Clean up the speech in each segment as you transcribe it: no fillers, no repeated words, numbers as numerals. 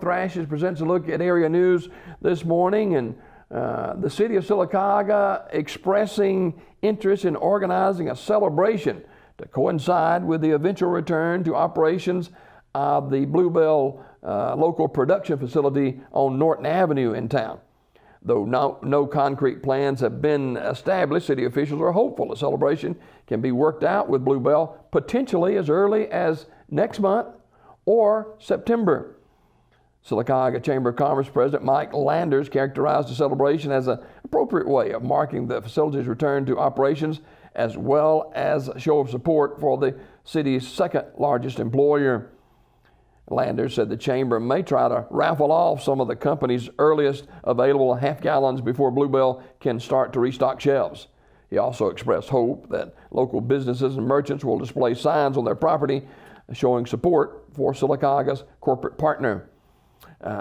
Thrashes presents a look at area news this morning, and the city of Sylacauga expressing interest in organizing a celebration to coincide with the eventual return to operations of the Bluebell local production facility on Norton Avenue in town. Though no concrete plans have been established, city officials are hopeful the celebration can be worked out with Bluebell potentially as early as next month or September. Sylacauga Chamber of Commerce President Mike Landers characterized the celebration as an appropriate way of marking the facility's return to operations, as well as a show of support for the city's second largest employer. Landers said the chamber may try to raffle off some of the company's earliest available half gallons before Bluebell can start to restock shelves. He also expressed hope that local businesses and merchants will display signs on their property showing support for Sylacauga's corporate partner.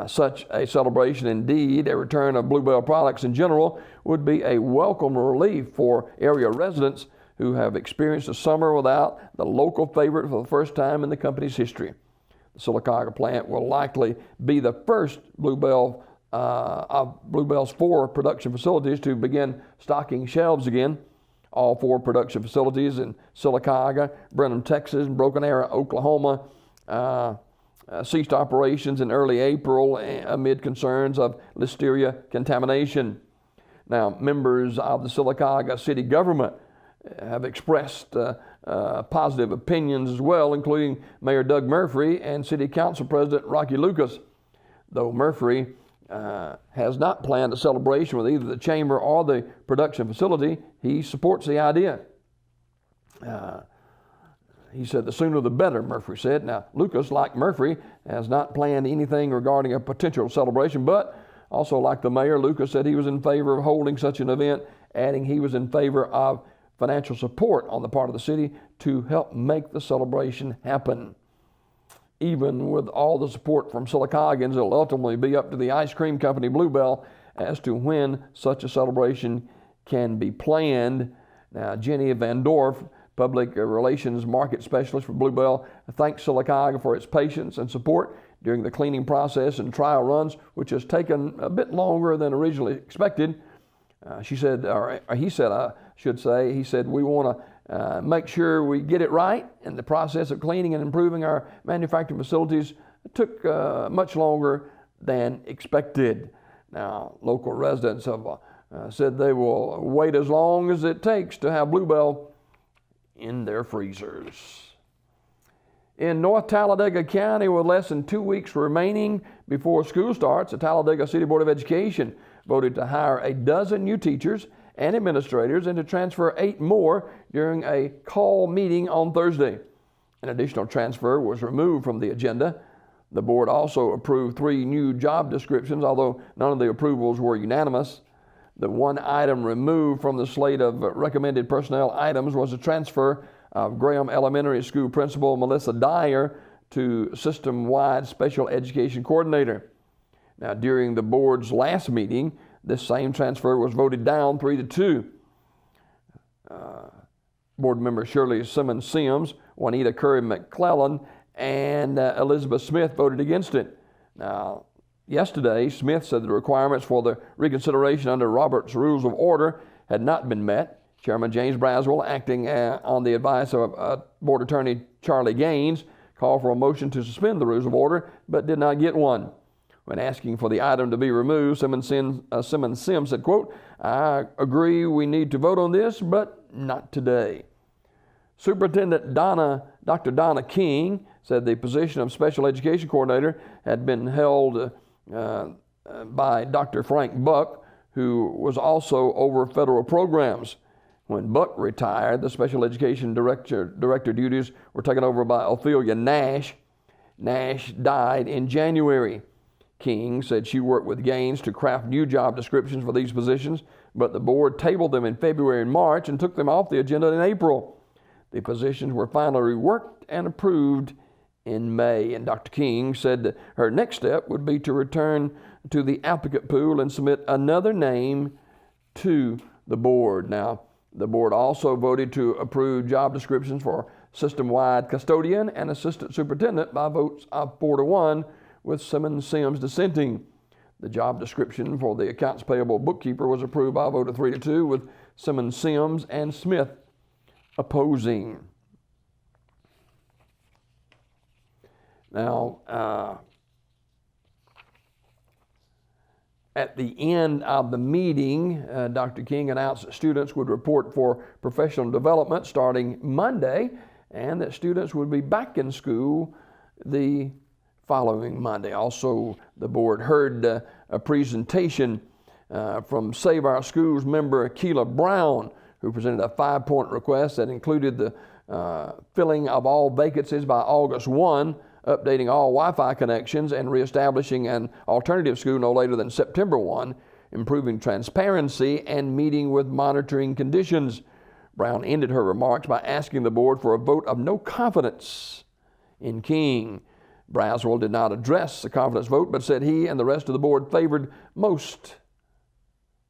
Such a celebration, indeed a return of Bluebell products in general, would be a welcome relief for area residents who have experienced a summer without the local favorite for the first time in the company's history. The Sylacauga plant will likely be the first Bluebell of Bluebell's 4 production facilities to begin stocking shelves again. All 4 production facilities in Sylacauga, Brenham, Texas, and Broken Arrow, Oklahoma, ceased operations in early April amid concerns of listeria contamination. Now, members of the Sylacauga city government have expressed positive opinions as well, including Mayor Doug Murphy and City Council President Rocky Lucas. Though Murphy has not planned a celebration with either the chamber or the production facility, he supports the idea. He said the sooner the better, Murphy said. Now, Lucas, like Murphy, has not planned anything regarding a potential celebration, but also like the mayor, Lucas said he was in favor of holding such an event, adding he was in favor of financial support on the part of the city to help make the celebration happen. Even with all the support from Sylacaugans, it'll ultimately be up to the ice cream company Bluebell as to when such a celebration can be planned. Now, Jenny Van Dorf, Public Relations Market Specialist for Bluebell, thanks Sylacauga for its patience and support during the cleaning process and trial runs, which has taken a bit longer than originally expected. He said, we want to make sure we get it right, and the process of cleaning and improving our manufacturing facilities took much longer than expected. Now, local residents have said they will wait as long as it takes to have Bluebell in their freezers. In North Talladega County, with less than 2 weeks remaining before school starts, the Talladega City Board of Education voted to hire a dozen new teachers and administrators and to transfer 8 more during a call meeting on Thursday. An additional transfer was removed from the agenda. The board also approved 3 new job descriptions, although none of the approvals were unanimous. The one item removed from the slate of recommended personnel items was a transfer of Graham Elementary School Principal Melissa Dyer to System-Wide Special Education Coordinator. Now, during the board's last meeting, this same transfer was voted down 3-2. Board members Shirley Simmons, Juanita Curry McClellan, and Elizabeth Smith voted against it. Now, yesterday, Smith said the requirements for the reconsideration under Robert's Rules of Order had not been met. Chairman James Braswell, acting on the advice of Board Attorney Charlie Gaines, called for a motion to suspend the Rules of Order, but did not get one. When asking for the item to be removed, Simmons said, quote, "I agree we need to vote on this, but not today." Superintendent Dr. Donna King said the position of Special Education Coordinator had been held by Dr. Frank Buck, who was also over federal programs. When Buck retired, the Special Education Director duties were taken over by Ophelia Nash. Nash died in January. King said she worked with Gaines to craft new job descriptions for these positions, but the board tabled them in February and March and took them off the agenda in April. The positions were finally reworked and approved in May, and Dr. King said that her next step would be to return to the applicant pool and submit another name to the board. Now, the board also voted to approve job descriptions for system-wide custodian and assistant superintendent by votes of 4-1, with Simmons Sims dissenting. The job description for the accounts payable bookkeeper was approved by a vote of 3-2, with Simmons Sims and Smith opposing. Now, at the end of the meeting, Dr. King announced that students would report for professional development starting Monday, and that students would be back in school the following Monday. Also, the board heard a presentation from Save Our Schools member Keela Brown, who presented a 5-point request that included the filling of all vacancies by August 1, updating all Wi-Fi connections, and reestablishing an alternative school no later than September 1, improving transparency, and meeting with monitoring conditions. Brown ended her remarks by asking the board for a vote of no confidence in King. Braswell did not address the confidence vote, but said he and the rest of the board favored most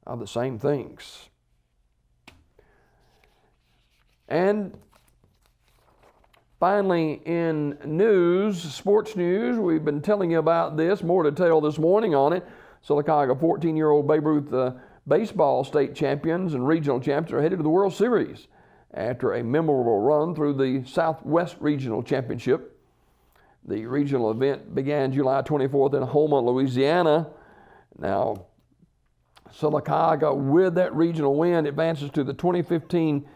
of the same things. And finally, in news, sports news, we've been telling you about this, more detail this morning on it. Sylacauga 14-year-old Babe Ruth baseball state champions and regional champions are headed to the World Series after a memorable run through the Southwest Regional Championship. The regional event began July 24th in Houma, Louisiana. Now, Sylacauga, with that regional win, advances to the 2015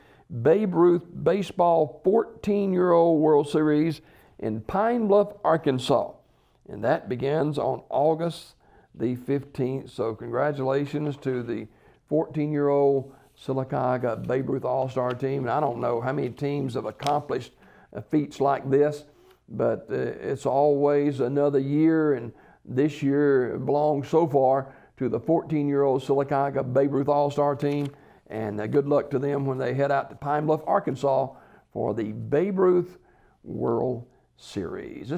Babe Ruth Baseball 14-year-old World Series in Pine Bluff, Arkansas. And that begins on August the 15th. So congratulations to the 14-year-old Sylacauga Babe Ruth All-Star team. And I don't know how many teams have accomplished feats like this, but it's always another year, and this year belongs so far to the 14-year-old Sylacauga Babe Ruth All-Star team. And good luck to them when they head out to Pine Bluff, Arkansas for the Babe Ruth World Series.